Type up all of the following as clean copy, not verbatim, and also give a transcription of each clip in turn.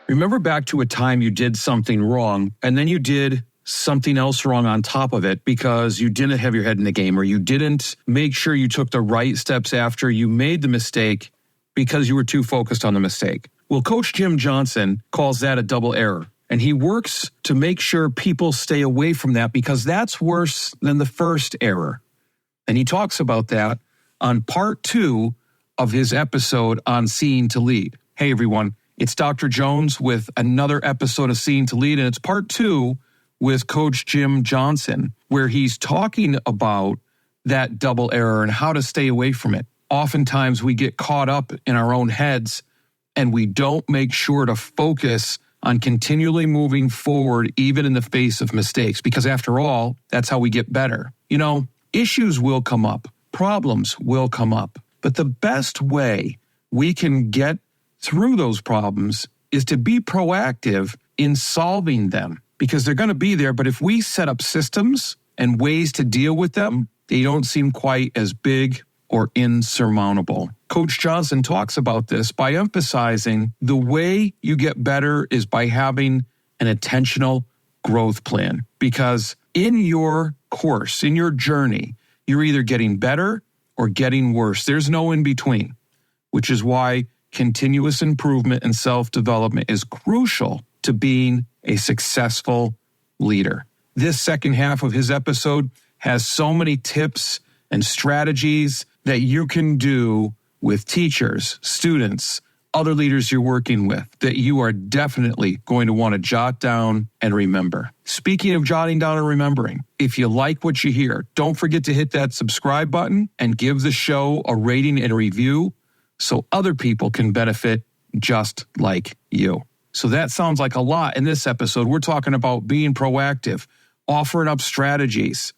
Remember back to a time you did something wrong, and then you did something else wrong on top of it because you didn't have your head in the game, or you didn't make sure you took the right steps after you made the mistake because you were too focused on the mistake. Well, Coach Jim Johnson calls that a double error, and he works to make sure people stay away from that because that's worse than the first error. And he talks about that on part 2 of his episode on Seeing to Lead. Hey, everyone, it's Dr. Jones with another episode of Seeing to Lead, and it's part 2 with Coach Jim Johnson, where he's talking about that double error and how to stay away from it. Oftentimes, we get caught up in our own heads, and we don't make sure to focus on continually moving forward, even in the face of mistakes, because after all, that's how we get better. You know, issues will come up, problems will come up, but the best way we can get through those problems is to be proactive in solving them, because they're going to be there. But if we set up systems and ways to deal with them, they don't seem quite as big or insurmountable. Coach Johnson talks about this by emphasizing the way you get better is by having an intentional growth plan, because in your course, in your journey, you're either getting better or getting worse. There's no in between, which is why continuous improvement and self-development is crucial to being a successful leader. This second half of his episode has so many tips and strategies that you can do with teachers, students, other leaders you're working with that you are definitely going to want to jot down and remember. Speaking of jotting down and remembering, if you like what you hear, don't forget to hit that subscribe button and give the show a rating and a review so other people can benefit just like you. So that sounds like a lot. In this episode, we're talking about being proactive, offering up strategies,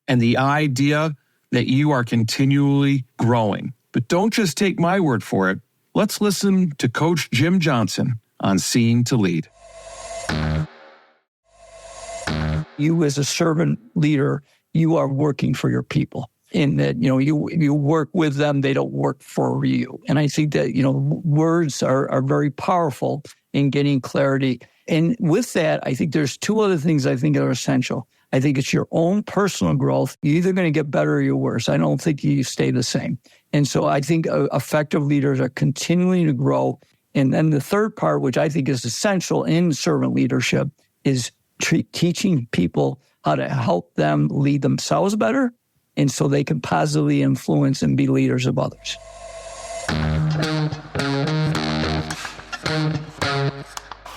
and the idea that you are continually growing. But don't just take my word for it. Let's listen to Coach Jim Johnson on Seeing to Lead. You as a servant leader, you are working for your people. In that, you work with them, they don't work for you. And I think that, words are very powerful in getting clarity. And with that, I think there's 2 other things I think are essential. I think it's your own personal growth. You're either going to get better or you're worse. I don't think you stay the same. And so I think effective leaders are continuing to grow. And then the third part, which I think is essential in servant leadership, is teaching people how to help them lead themselves better, and so they can positively influence and be leaders of others.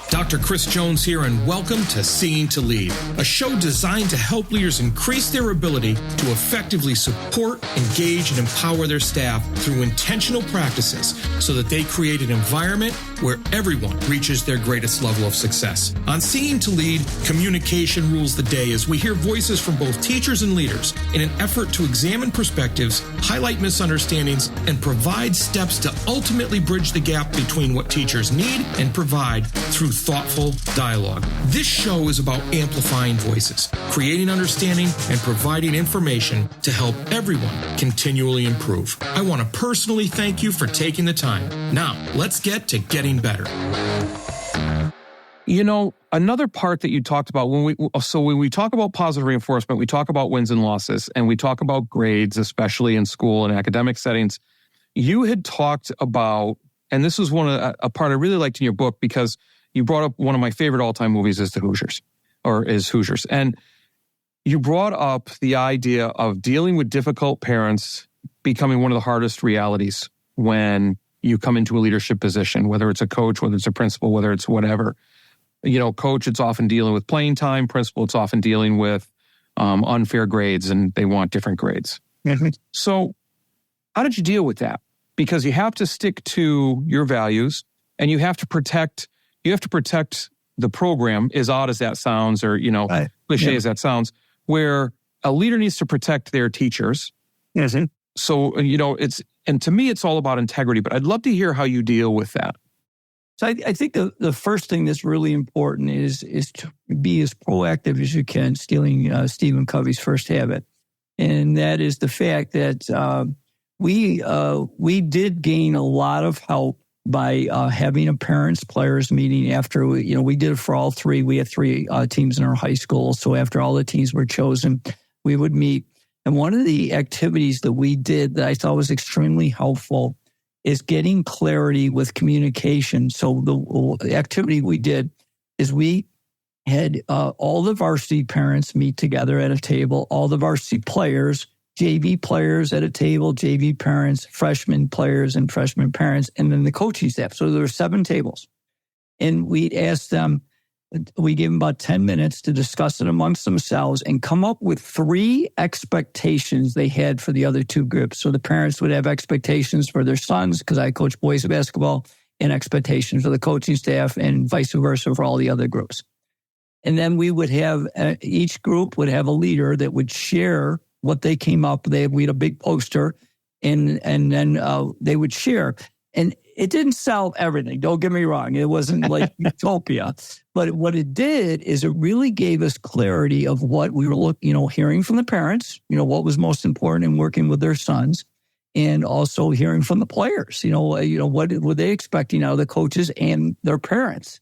Dr. Chris Jones here, and welcome to Seeing to Lead, a show designed to help leaders increase their ability to effectively support, engage, and empower their staff through intentional practices so that they create an environment where everyone reaches their greatest level of success. On Seeing to Lead, communication rules the day as we hear voices from both teachers and leaders in an effort to examine perspectives, highlight misunderstandings, and provide steps to ultimately bridge the gap between what teachers need and provide through thoughtful dialogue. This show is about amplifying voices, creating understanding, and providing information to help everyone continually improve. I want to personally thank you for taking the time. Now, let's get to getting better. Another part that you talked about when we talk about positive reinforcement, we talk about wins and losses, and we talk about grades, especially in school and academic settings. You had talked about, and this was a part I really liked in your book, because you brought up one of my favorite all-time movies is Hoosiers. And you brought up the idea of dealing with difficult parents becoming one of the hardest realities when you come into a leadership position, whether it's a coach, whether it's a principal, whether it's whatever. Coach, it's often dealing with playing time. Principal, it's often dealing with unfair grades, and they want different grades. Mm-hmm. So how did you deal with that? Because you have to stick to your values, and you have to protect the program, as odd as that sounds, or, cliche as that sounds, where a leader needs to protect their teachers. Mm-hmm. So, and to me, it's all about integrity, but I'd love to hear how you deal with that. So I think the first thing that's really important is to be as proactive as you can, stealing Stephen Covey's first habit. And that is the fact that we did gain a lot of help by having a parents-players meeting after, we did it for all three. We had three teams in our high school. So after all the teams were chosen, we would meet. And one of the activities that we did that I thought was extremely helpful is getting clarity with communication. So the activity we did is we had all the varsity parents meet together at a table, all the varsity players, JV players at a table, JV parents, freshman players and freshman parents, and then the coaching staff. So there were 7 tables. And we'd ask them, we gave them about 10 minutes to discuss it amongst themselves and come up with 3 expectations they had for the other 2 groups. So the parents would have expectations for their sons, because I coach boys basketball, and expectations for the coaching staff, and vice versa for all the other groups. And then we would have, each group would have a leader that would share what they came up with. We had a big poster, and then they would share. And it didn't solve everything. Don't get me wrong. It wasn't like utopia. But what it did is it really gave us clarity of what we were hearing from the parents, what was most important in working with their sons, and also hearing from the players, what were they expecting out of the coaches and their parents.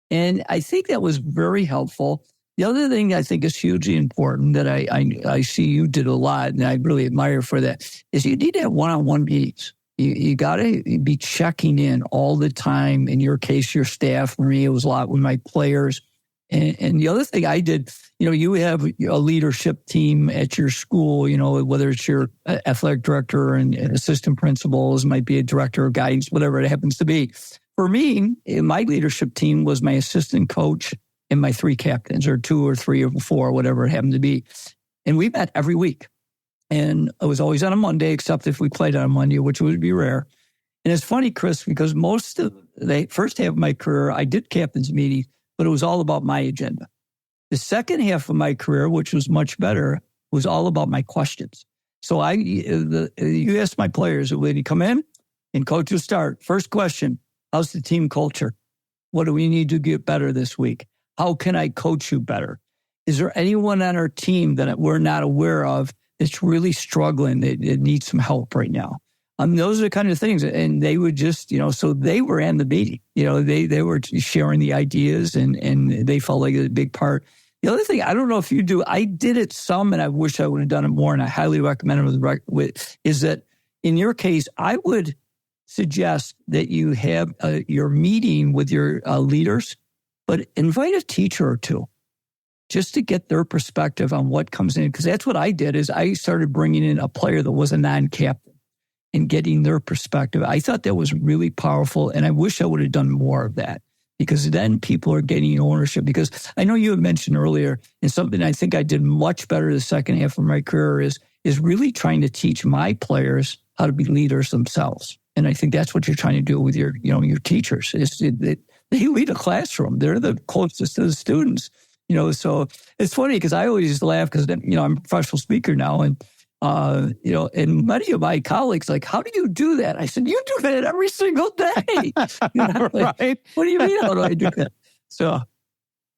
And I think that was very helpful. The other thing I think is hugely important that I see you did a lot, and I really admire for that, is you need to have one-on-one meetings. You got to be checking in all the time. In your case, your staff. For me, it was a lot with my players. And the other thing I did, you have a leadership team at your school, whether it's your athletic director and assistant principals, might be a director of guidance, whatever it happens to be. For me, my leadership team was my assistant coach and my 3 captains, or 2 or 3 or 4, whatever it happened to be. And we met every week. And it was always on a Monday, except if we played on a Monday, which would be rare. And it's funny, Chris, because most of the first half of my career, I did captain's meetings, but it was all about my agenda. The second half of my career, which was much better, was all about my questions. So you asked my players, when you come in and coach will start. First question, how's the team culture? What do we need to get better this week? How can I coach you better? Is there anyone on our team that we're not aware of that's really struggling, that needs some help right now? Those are the kind of things. And they would just, so they were in the meeting. They were sharing the ideas, and they felt like a big part. The other thing, I don't know if you do, I did it some, and I wish I would have done it more, and I highly recommend it, is that in your case, I would suggest that you have your meeting with your leaders, but invite a teacher or 2 just to get their perspective on what comes in. Because that's what I did, is I started bringing in a player that was a non-captain and getting their perspective. I thought that was really powerful, and I wish I would have done more of that, because then people are getting ownership. Because I know you had mentioned earlier, and something I think I did much better the second half of my career is really trying to teach my players how to be leaders themselves. And I think that's what you're trying to do with your teachers. They lead a classroom. They're the closest to the students. So it's funny because I always laugh because I'm a professional speaker now, and and many of my colleagues like, how do you do that? I said, you do that every single day. Right? What do you mean? How do I do that? So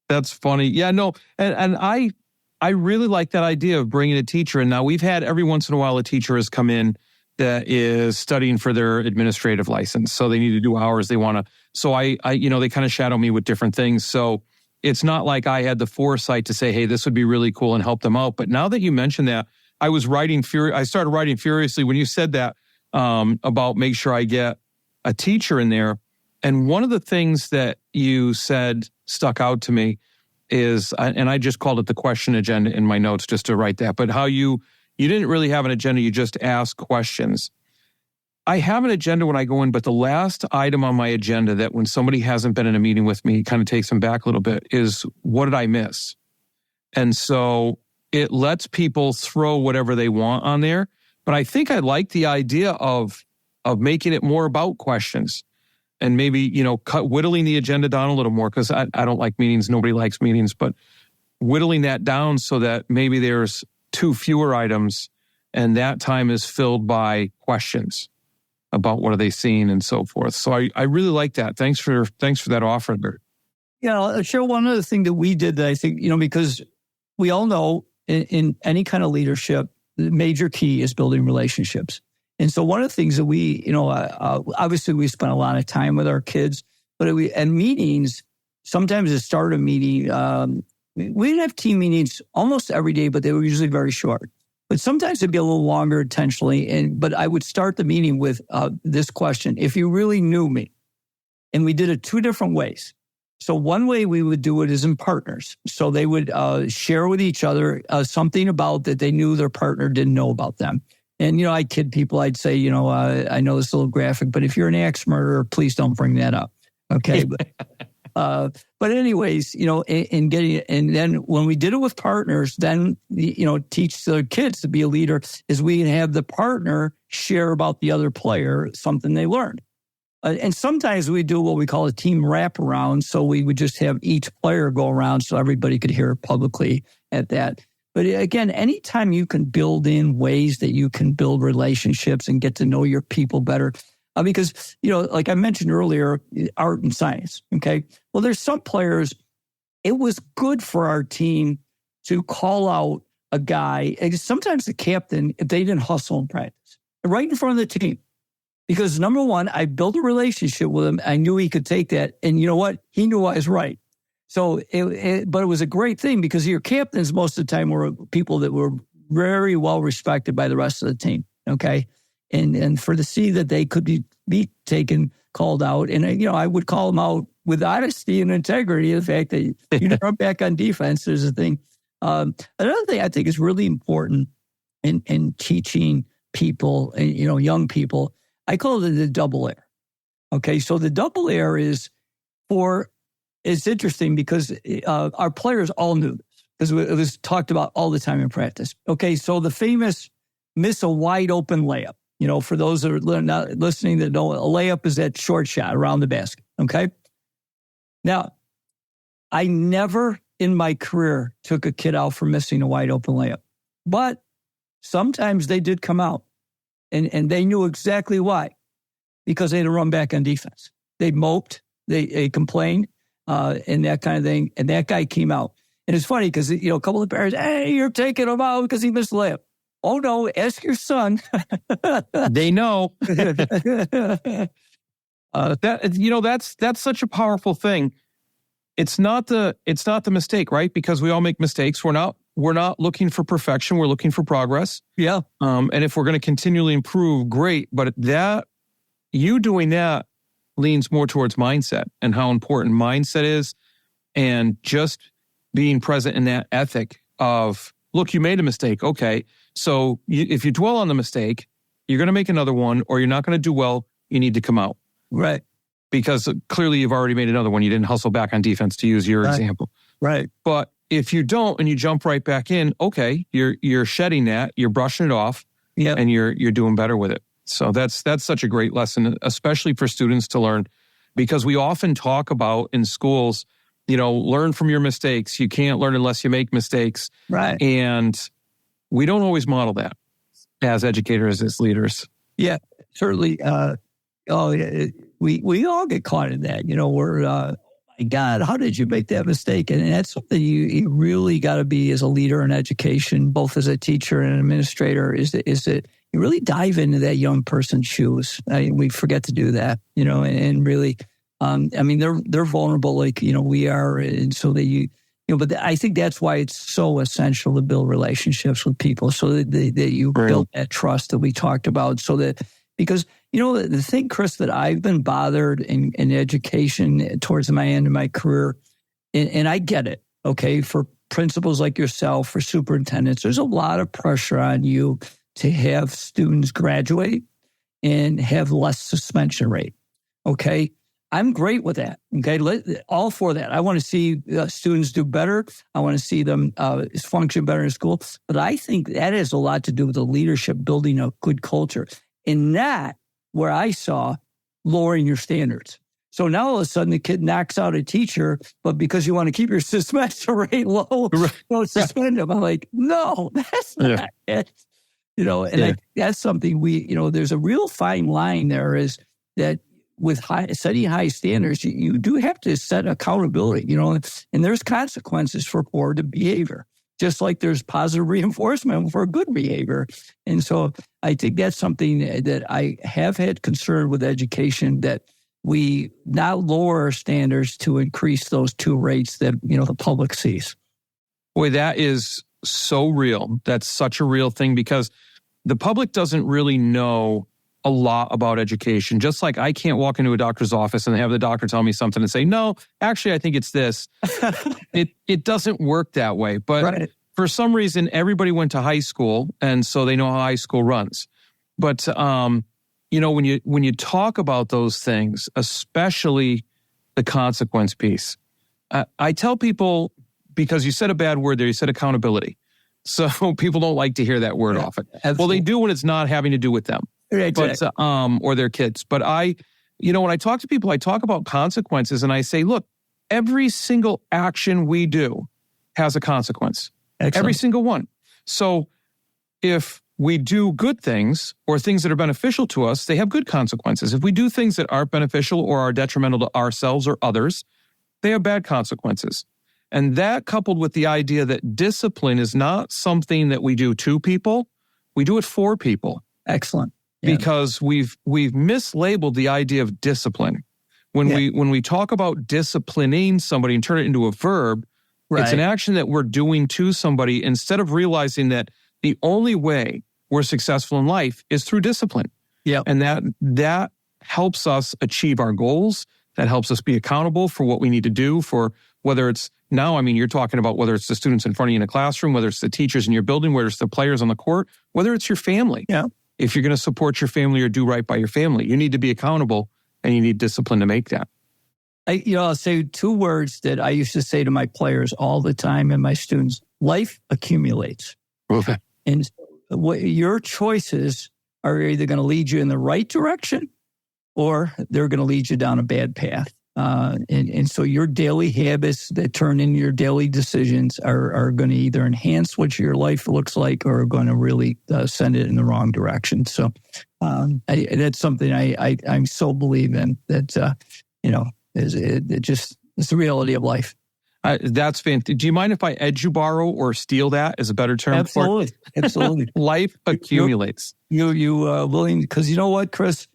that's funny. Yeah, no, and I really like that idea of bringing a teacher. And now we've had every once in a while a teacher has come in that is studying for their administrative license, so they need to do hours they want to. So I they kind of shadow me with different things. So it's not like I had the foresight to say, hey, this would be really cool and help them out. But now that you mentioned that, I started writing furiously when you said that about make sure I get a teacher in there. And one of the things that you said stuck out to me is, and I just called it the question agenda in my notes just to write that, but how you didn't really have an agenda, you just asked questions. I have an agenda when I go in, but the last item on my agenda that when somebody hasn't been in a meeting with me kind of takes them back a little bit is, what did I miss? And so it lets people throw whatever they want on there. But I think I like the idea of making it more about questions and maybe, whittling the agenda down a little more, because I don't like meetings. Nobody likes meetings, but whittling that down so that maybe there's 2 fewer items and that time is filled by questions about what are they seeing and so forth. So I really like that. Thanks for that offer, Bert. Yeah, I'll share one other thing that we did that I think, because we all know in any kind of leadership, the major key is building relationships. And so one of the things that we, obviously we spent a lot of time with our kids, but and meetings, sometimes at the start of a meeting, we didn't have team meetings almost every day, but they were usually very short. But sometimes it'd be a little longer intentionally. But I would start the meeting with this question: if you really knew me, and we did it two different ways. So one way we would do it is in partners. So they would share with each other something about that they knew their partner didn't know about them. And, I kid people. I'd say, I know this is a little graphic, but if you're an axe murderer, please don't bring that up. Okay. But anyways, and then when we did it with partners, then, teach the kids to be a leader is we have the partner share about the other player, something they learned. And sometimes we do what we call a team wraparound. So we would just have each player go around so everybody could hear it publicly at that. But again, anytime you can build in ways that you can build relationships and get to know your people better, because, like I mentioned earlier, art and science, okay? Well, there's some players, it was good for our team to call out a guy, and sometimes the captain, if they didn't hustle in practice, right in front of the team. Because number one, I built a relationship with him. I knew he could take that. And you know what? He knew I was right. So, but it was a great thing because your captains most of the time were people that were very well respected by the rest of the team. Okay. And for to see that they could be taken, called out. And, I would call them out with honesty and integrity. The fact that you run back on defense is a thing. Another thing I think is really important in teaching people, young people, I call it the double air. Okay, so the double air is it's interesting because our players all knew this because it was talked about all the time in practice. Okay, so the famous miss a wide open layup. For those that are not listening that know, a layup is that short shot around the basket. Okay, now I never in my career took a kid out for missing a wide open layup, but sometimes they did come out. And they knew exactly why, because they had to run back on defense. They moped, they complained, and that kind of thing. And that guy came out. And it's funny because, a couple of parents, hey, you're taking him out because he missed the layup. Oh, no, ask your son. They know. That's such a powerful thing. It's not the mistake, right? Because we all make mistakes. We're not looking for perfection. We're looking for progress. Yeah. And if we're going to continually improve, great. But you doing that leans more towards mindset and how important mindset is, and just being present in that ethic of, look, you made a mistake. Okay. So if you dwell on the mistake, you're going to make another one, or you're not going to do well. You need to come out. Right. Because clearly you've already made another one. You didn't hustle back on defense, to use your example. Right. But if you don't and you jump right back in, okay, you're shedding that, you're brushing it off, and you're doing better with it. So that's such a great lesson, especially for students to learn, because we often talk about in schools, learn from your mistakes. You can't learn unless you make mistakes. Right. And we don't always model that as educators, as leaders. Yeah, certainly. We all get caught in that. We're my God, how did you make that mistake? And that's something you really got to be as a leader in education, both as a teacher and an administrator, is that you really dive into that young person's shoes. We forget to do that, and really, they're vulnerable like, we are. And so that but I think that's why it's so essential to build relationships with people so that you build that trust that we talked about, so that, because the thing, Chris, that I've been bothered in education towards my end of my career, and I get it, okay, for principals like yourself, for superintendents, there's a lot of pressure on you to have students graduate and have less suspension rate, okay? I'm great with that, okay? All for that. I want to see students do better. I want to see them function better in school. But I think that has a lot to do with the leadership, building a good culture. In that, where I saw lowering your standards. So now all of a sudden the kid knocks out a teacher, but because you want to keep your suspension rate low, don't suspend him. I'm like, no, that's not it. That's something there's a real fine line there, is that with setting high standards, you do have to set accountability, and there's consequences for poor behavior. just like there's positive reinforcement for good behavior. And so I think that's something that I have had concern with education, that we now lower our standards to increase those two rates that, the public sees. Boy, that is so real. That's such a real thing, because the public doesn't really know a lot about education. Just like I can't walk into a doctor's office and have the doctor tell me something and say, no, actually, I think it's this. It doesn't work that way. But for some reason, everybody went to high school, and so they know how high school runs. But when you talk about those things, especially the consequence piece, I tell people, because you said a bad word there, you said accountability. So people don't like to hear that word often. Absolutely. Well, they do when it's not having to do with them, exactly. Or their kids. But when I talk to people, I talk about consequences, and I say, look, every single action we do has a consequence. Excellent. Every single one. So if we do good things or things that are beneficial to us, they have good consequences. If we do things that aren't beneficial or are detrimental to ourselves or others, they have bad consequences. And that, coupled with the idea that discipline is not something that we do to people, we do it for people. Excellent. Yeah. Because we've mislabeled the idea of discipline. When we talk about disciplining somebody and turn it into a verb, it's an action that we're doing to somebody, instead of realizing that the only way we're successful in life is through discipline. Yeah. And that helps us achieve our goals. That helps us be accountable for what we need to do, for whether it's you're talking about whether it's the students in front of you in a classroom, whether it's the teachers in your building, whether it's the players on the court, whether it's your family. Yeah. If you're going to support your family or do right by your family, you need to be accountable, and you need discipline to make that. I'll say two words that I used to say to my players all the time and my students: life accumulates. Okay. And your choices are either going to lead you in the right direction, or they're going to lead you down a bad path. And so your daily habits that turn into your daily decisions are going to either enhance what your life looks like, or are going to really send it in the wrong direction. So that's something I so believe in, that, it's the reality of life. That's fantastic. Do you mind if I edu-borrow or steal that as a better term? Absolutely. Absolutely. Life accumulates. You willing, because you know what, Chris?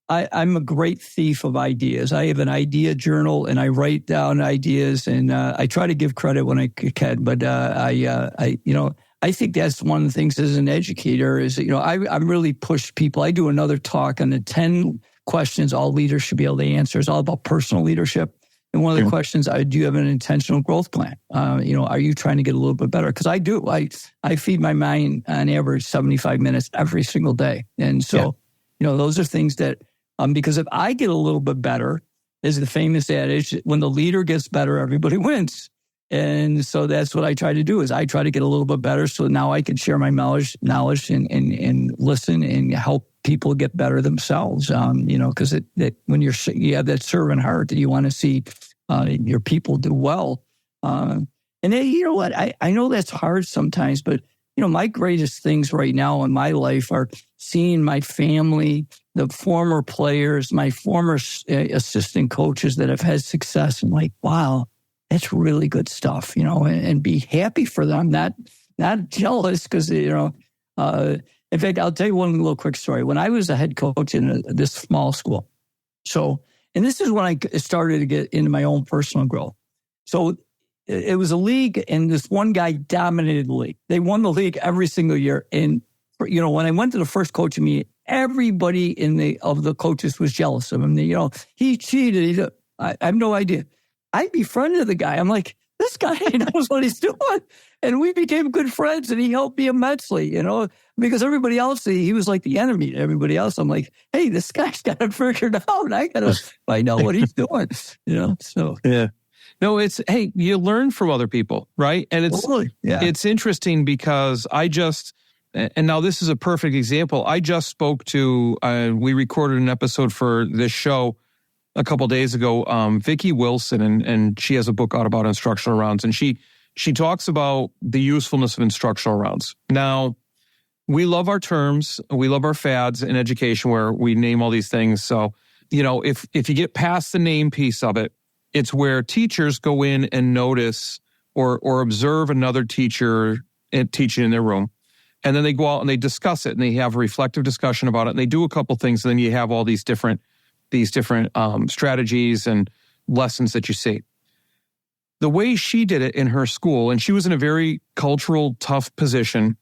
I'm a great thief of ideas. I have an idea journal, and I write down ideas, and I try to give credit when I can. But I think that's one of the things as an educator is, I really push people. I do another talk on the 10 questions all leaders should be able to answer. It's all about personal leadership. And one of the questions, do you have an intentional growth plan? Are you trying to get a little bit better? Because I do. I feed my mind on average 75 minutes every single day. And so, those are things that, because if I get a little bit better, is the famous adage, when the leader gets better, everybody wins. And so that's what I try to do, is I try to get a little bit better, so now I can share my knowledge and listen and help people get better themselves. Because when you have that servant heart that you want to see your people do well. And then, you know what? I know that's hard sometimes, but my greatest things right now in my life are seeing my family, the former players, my former assistant coaches that have had success. I'm like, wow, that's really good stuff, and be happy for them, not jealous, because, in fact, I'll tell you one little quick story. When I was a head coach in this small school, and this is when I started to get into my own personal growth. So it was a league, and this one guy dominated the league. They won the league every single year. And, when I went to the first coaching meeting, everybody of the coaches was jealous of him. He cheated. I have no idea. I befriended the guy. I'm like, this guy knows what he's doing. And we became good friends, and he helped me immensely, because everybody else, he was like the enemy to everybody else. I'm like, hey, this guy's got it figured out. I got to find out what he's doing, so. Yeah. No, hey, you learn from other people, right? And it's interesting because and now this is a perfect example. I just spoke to, we recorded an episode for this show a couple of days ago, Vicki Wilson, and she has a book out about instructional rounds, and she talks about the usefulness of instructional rounds. Now, we love our terms, we love our fads in education where we name all these things. So, if you get past the name piece of it, it's where teachers go in and notice or observe another teacher teaching in their room. And then they go out and they discuss it and they have a reflective discussion about it. And they do a couple things. And then you have all these different strategies and lessons that you see. The way she did it in her school, and she was in a very cultural, tough position.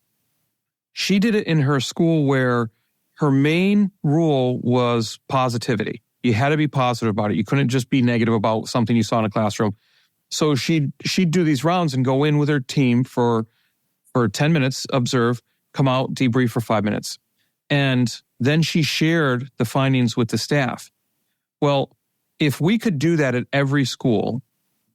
She did it in her school where her main rule was positivity. You had to be positive about it. You couldn't just be negative about something you saw in a classroom. So she'd do these rounds and go in with her team for 10 minutes, observe, come out, debrief for 5 minutes. And then she shared the findings with the staff. Well, if we could do that at every school,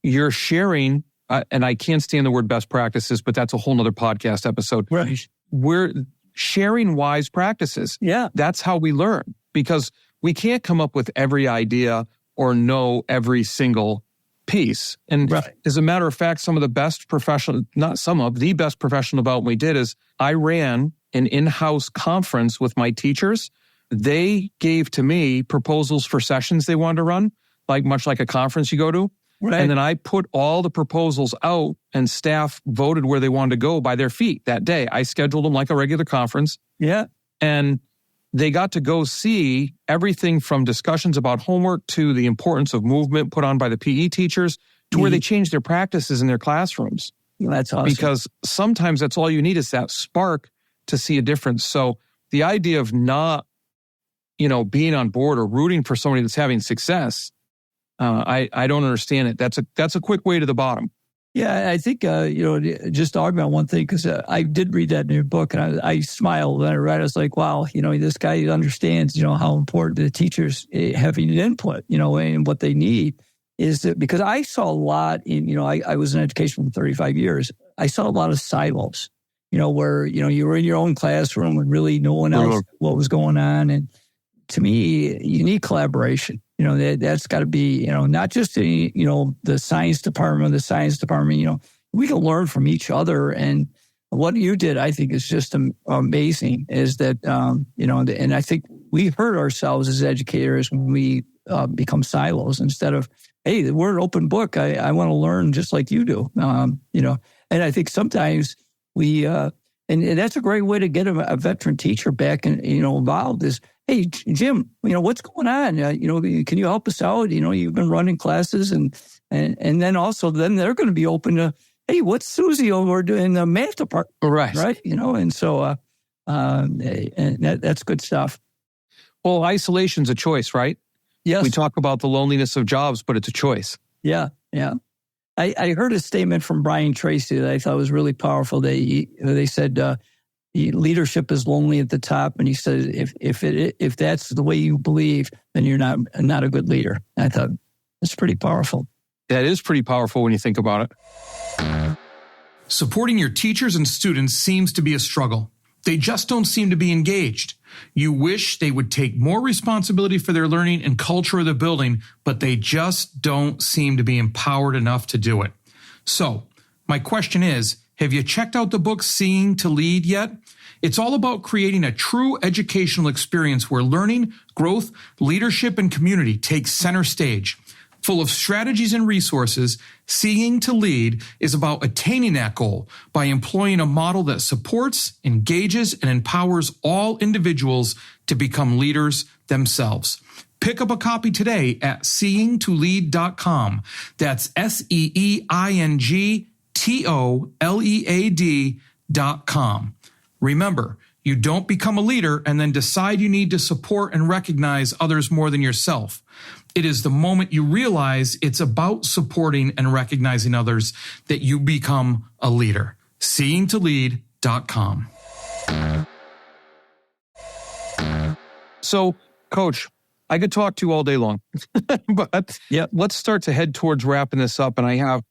you're sharing, and I can't stand the word best practices, but that's a whole nother podcast episode. Right. We're sharing wise practices. Yeah. That's how we learn, because we can't come up with every idea or know every single piece. And as a matter of fact, the best professional development we did is I ran an in-house conference with my teachers. They gave to me proposals for sessions they wanted to run, much like a conference you go to. Right. And then I put all the proposals out and staff voted where they wanted to go by their feet that day. I scheduled them like a regular conference. Yeah. And they got to go see everything from discussions about homework to the importance of movement put on by the PE teachers to where they changed their practices in their classrooms. That's awesome. Because sometimes that's all you need is that spark to see a difference. So the idea of not, being on board or rooting for somebody that's having success, I don't understand it. That's a quick way to the bottom. Yeah, I think, just to augment one thing, because I did read that in your book, and I smiled when I read it. I was like, wow, this guy understands, how important the teachers having an input, and what they need is that, because I saw a lot in, I was in education for 35 years. I saw a lot of silos, where, you were in your own classroom and really no one else what was going on. And to me, you need collaboration. That's got to be, not just the science department, we can learn from each other. And what you did, I think, is just amazing, is that, and I think we hurt ourselves as educators when we become silos instead of, hey, we're an open book. I want to learn just like you do, and I think sometimes we, and that's a great way to get a veteran teacher back and, involved is, hey, Jim, what's going on? Can you help us out? You've been running classes and then also then they're going to be open to, hey, what's Susie over in the math department? Right. Right. And so and that's good stuff. Well, isolation's a choice, right? Yes. We talk about the loneliness of jobs, but it's a choice. Yeah. Yeah. I heard a statement from Brian Tracy that I thought was really powerful. They said, leadership is lonely at the top, and he said, if that's the way you believe, then you're not a good leader. I thought it's pretty powerful. That is pretty powerful when you think about it. Supporting your teachers and students seems to be a struggle. They just don't seem to be engaged. You wish they would take more responsibility for their learning and culture of the building, but they just don't seem to be empowered enough to do it. So, my question is, have you checked out the book Seeing to Lead yet? It's all about creating a true educational experience where learning, growth, leadership, and community take center stage. Full of strategies and resources, Seeing to Lead is about attaining that goal by employing a model that supports, engages, and empowers all individuals to become leaders themselves. Pick up a copy today at seeingtolead.com. That's SEEINGTOLEAD.com. Remember, you don't become a leader and then decide you need to support and recognize others more than yourself. It is the moment you realize it's about supporting and recognizing others that you become a leader. Seeingtolead.com. So, Coach, I could talk to you all day long, but let's start to head towards wrapping this up. And I have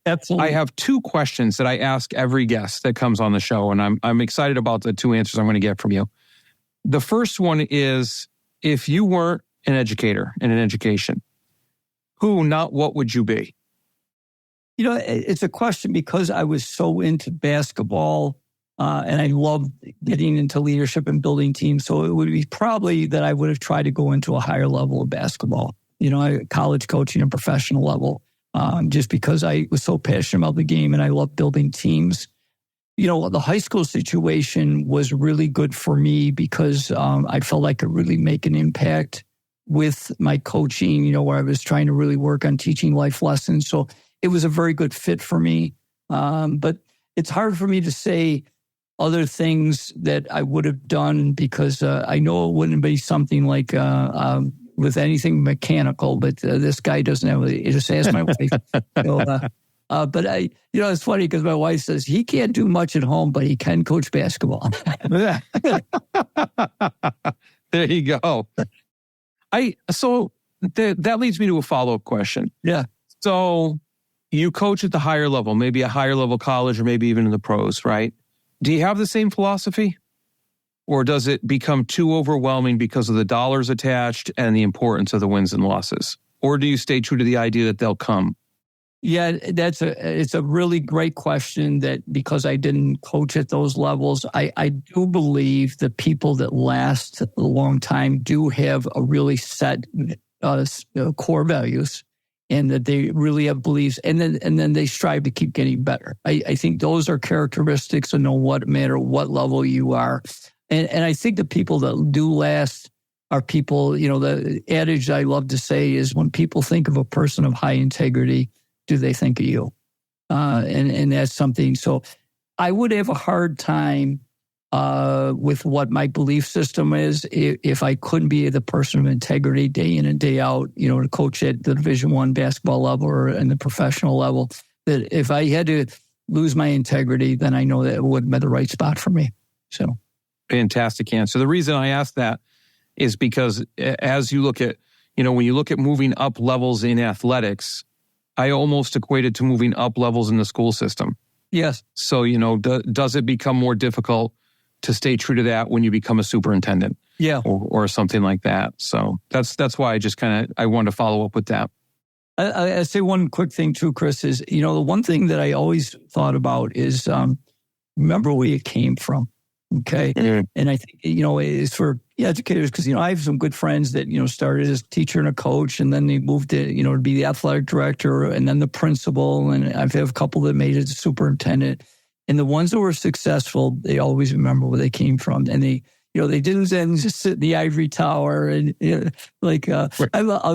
two questions that I ask every guest that comes on the show, and I'm excited about the two answers I'm going to get from you. The first one is, if you weren't an educator in an education, who, not what, would you be? It's a question because I was so into basketball and I loved getting into leadership and building teams. So it would be probably that I would have tried to go into a higher level of basketball, college coaching and professional level. just because I was so passionate about the game and I love building teams. The high school situation was really good for me because I felt I could really make an impact with my coaching, where I was trying to really work on teaching life lessons. So it was a very good fit for me. But it's hard for me to say other things that I would have done because I know it wouldn't be something like with anything mechanical, but this guy doesn't have it. Just ask my wife. But it's funny because my wife says he can't do much at home, but he can coach basketball. There you go. So that leads me to a follow-up question. Yeah. So you coach at the higher level, maybe a higher level college or maybe even in the pros, right? Do you have the same philosophy? Or does it become too overwhelming because of the dollars attached and the importance of the wins and losses? Or do you stay true to the idea that they'll come? Yeah, it's a really great question that because I didn't coach at those levels, I do believe the people that last a long time do have a really set core values and that they really have beliefs and then they strive to keep getting better. I think those are characteristics of no matter what level you are. And I think the people that do last are people, the adage I love to say is when people think of a person of high integrity, do they think of you? And that's something. So I would have a hard time with what my belief system is if I couldn't be the person of integrity day in and day out, to coach at the Division I basketball level or in the professional level. That if I had to lose my integrity, then I know that it wouldn't be the right spot for me. So, fantastic answer. The reason I asked that is because as you look at, when you look at moving up levels in athletics, I almost equated to moving up levels in the school system. Yes. So, does it become more difficult to stay true to that when you become a superintendent? Yeah. Or something like that. So that's why I wanted to follow up with that. I say one quick thing too, Chris, is, the one thing that I always thought about is remember where you came from. Okay. Mm-hmm. And I think, it's for educators because, I have some good friends that, started as a teacher and a coach and then they moved to, to be the athletic director and then the principal. And I've had a couple that made it superintendent. And the ones that were successful, they always remember where they came from. And they didn't then just sit in the ivory tower and I'll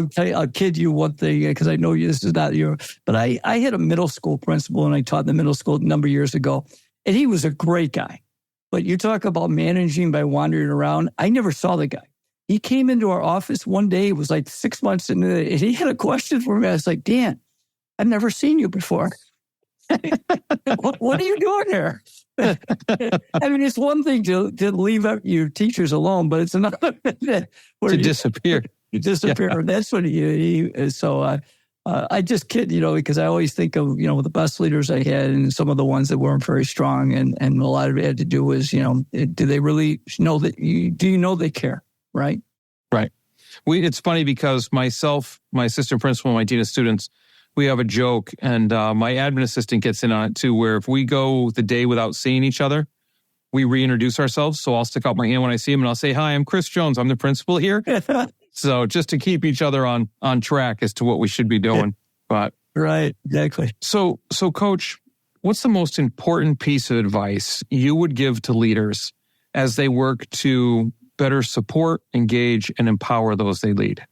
tell you, I'll kid you one thing because I know this is not your, but I had a middle school principal and I taught in the middle school a number of years ago and he was a great guy. But you talk about managing by wandering around. I never saw the guy. He came into our office one day. It was like 6 months into it. And he had a question for me. I was like, Dan, I've never seen you before. What are you doing here? I mean, it's one thing to leave your teachers alone, but it's another to disappear. You disappear. Yeah. That's what I just kid, because I always think of, the best leaders I had and some of the ones that weren't very strong. And a lot of it had to do with, do they really know that do you know they care? Right. Right. It's funny because myself, my assistant principal, my dean of students, we have a joke and my admin assistant gets in on it too, where if we go the day without seeing each other, we reintroduce ourselves. So I'll stick out my hand when I see him and I'll say, hi, I'm Chris Jones. I'm the principal here. So just to keep each other on track as to what we should be doing. But right, exactly. So Coach, what's the most important piece of advice you would give to leaders as they work to better support, engage, and empower those they lead?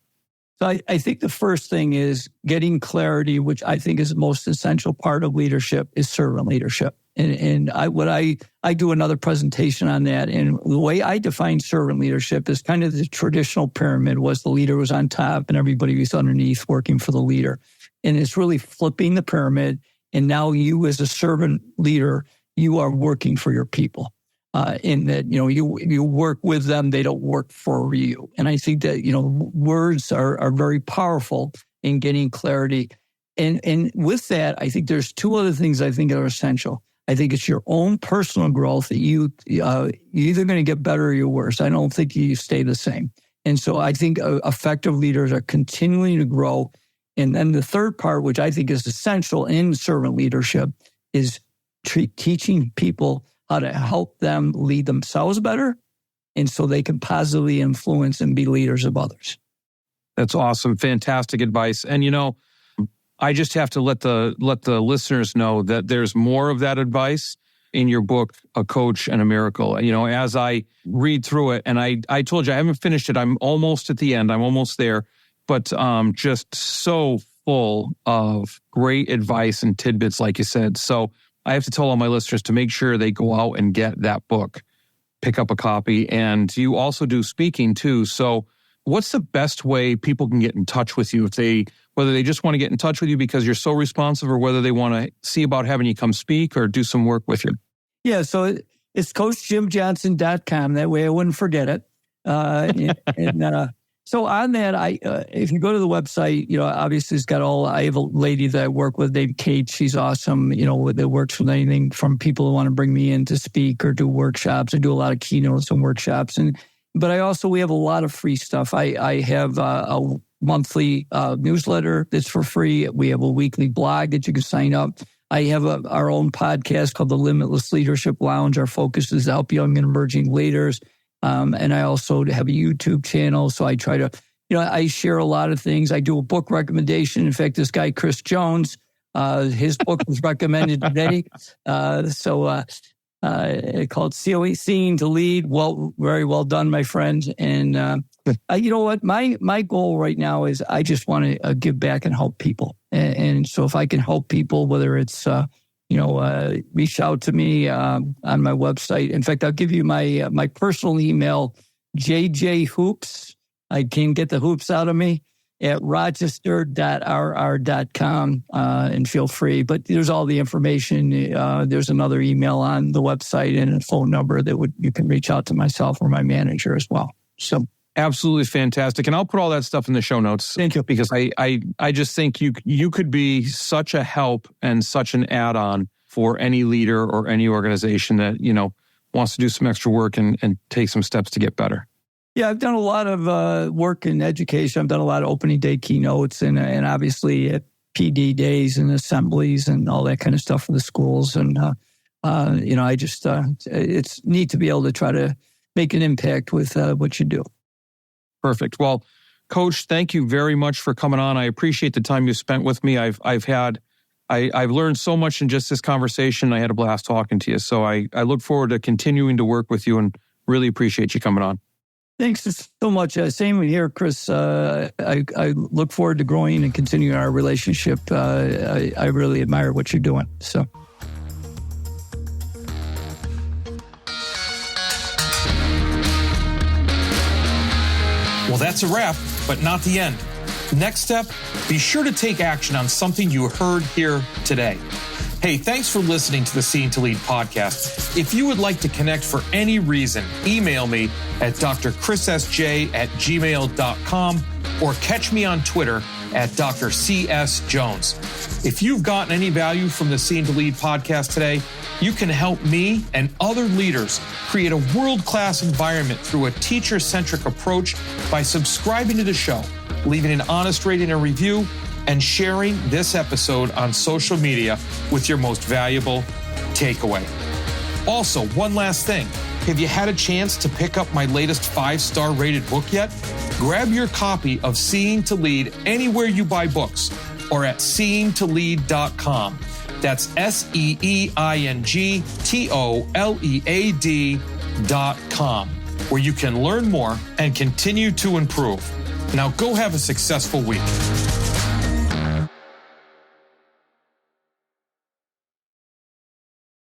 So I think the first thing is getting clarity, which I think is the most essential part of leadership, is servant leadership. And I do another presentation on that. And the way I define servant leadership is kind of the traditional pyramid was the leader was on top and everybody was underneath working for the leader. And it's really flipping the pyramid. And now you as a servant leader, you are working for your people. In that, you work with them, they don't work for you. And I think that, words are very powerful in getting clarity. And with that, I think there's two other things I think are essential. I think it's your own personal growth that you're either going to get better or you're worse. I don't think you stay the same. And so I think effective leaders are continuing to grow. And then the third part, which I think is essential in servant leadership, is teaching people how to help them lead themselves better and so they can positively influence and be leaders of others. That's awesome. Fantastic advice. And, I just have to let the listeners know that there's more of that advice in your book, A Coach and a Miracle. As I read through it, and I told you I haven't finished it. I'm almost at the end. I'm almost there, but just so full of great advice and tidbits, like you said. So I have to tell all my listeners to make sure they go out and get that book, pick up a copy. And you also do speaking too. So what's the best way people can get in touch with you whether they just want to get in touch with you because you're so responsive, or whether they want to see about having you come speak or do some work with you? Yeah, so it's CoachJimJohnson.com. That way I wouldn't forget it. So on that, if you go to the website, obviously it's got I have a lady that I work with named Kate. She's awesome, that works with anything from people who want to bring me in to speak or do workshops. I do a lot of keynotes and workshops. But we have a lot of free stuff. I have a monthly newsletter that's for free. We have a weekly blog that you can sign up. I have our own podcast called the Limitless Leadership Lounge. Our focus is to help young and emerging leaders. And I also have a YouTube channel. So I try to, I share a lot of things. I do a book recommendation. In fact, this guy, Chris Jones, his book was recommended today. Called Seeing to Lead. Well, very well done, my friend. And you know what? My goal right now is I just want to give back and help people. And so if I can help people, whether it's reach out to me on my website. In fact, I'll give you my personal email, jjhoops. I can get the hoops out of me at rochester.rr.com, and feel free. But there's all the information. There's another email on the website and a phone number that you can reach out to myself or my manager as well. So absolutely fantastic. And I'll put all that stuff in the show notes. Thank you. Because I just think you could be such a help and such an add-on for any leader or any organization that, wants to do some extra work and take some steps to get better. Yeah, I've done a lot of work in education. I've done a lot of opening day keynotes and obviously at PD days and assemblies and all that kind of stuff for the schools. And, it's neat to be able to try to make an impact with what you do. Perfect. Well, Coach, thank you very much for coming on. I appreciate the time you spent with me. I've learned so much in just this conversation. I had a blast talking to you. So I look forward to continuing to work with you and really appreciate you coming on. Thanks so much. Same here, Chris. I look forward to growing and continuing our relationship. I really admire what you're doing. So. Well, that's a wrap, but not the end. Next step, be sure to take action on something you heard here today. Hey, thanks for listening to the Seeing to Lead podcast. If you would like to connect for any reason, email me at drchrissj@gmail.com or catch me on Twitter at drcsjones. If you've gotten any value from the Seeing to Lead podcast today, you can help me and other leaders create a world-class environment through a teacher-centric approach by subscribing to the show, leaving an honest rating and review, and sharing this episode on social media with your most valuable takeaway. Also, one last thing. Have you had a chance to pick up my latest 5-star rated book yet? Grab your copy of Seeing to Lead anywhere you buy books or at seeingtolead.com. That's seeingtolead.com, where you can learn more and continue to improve. Now go have a successful week.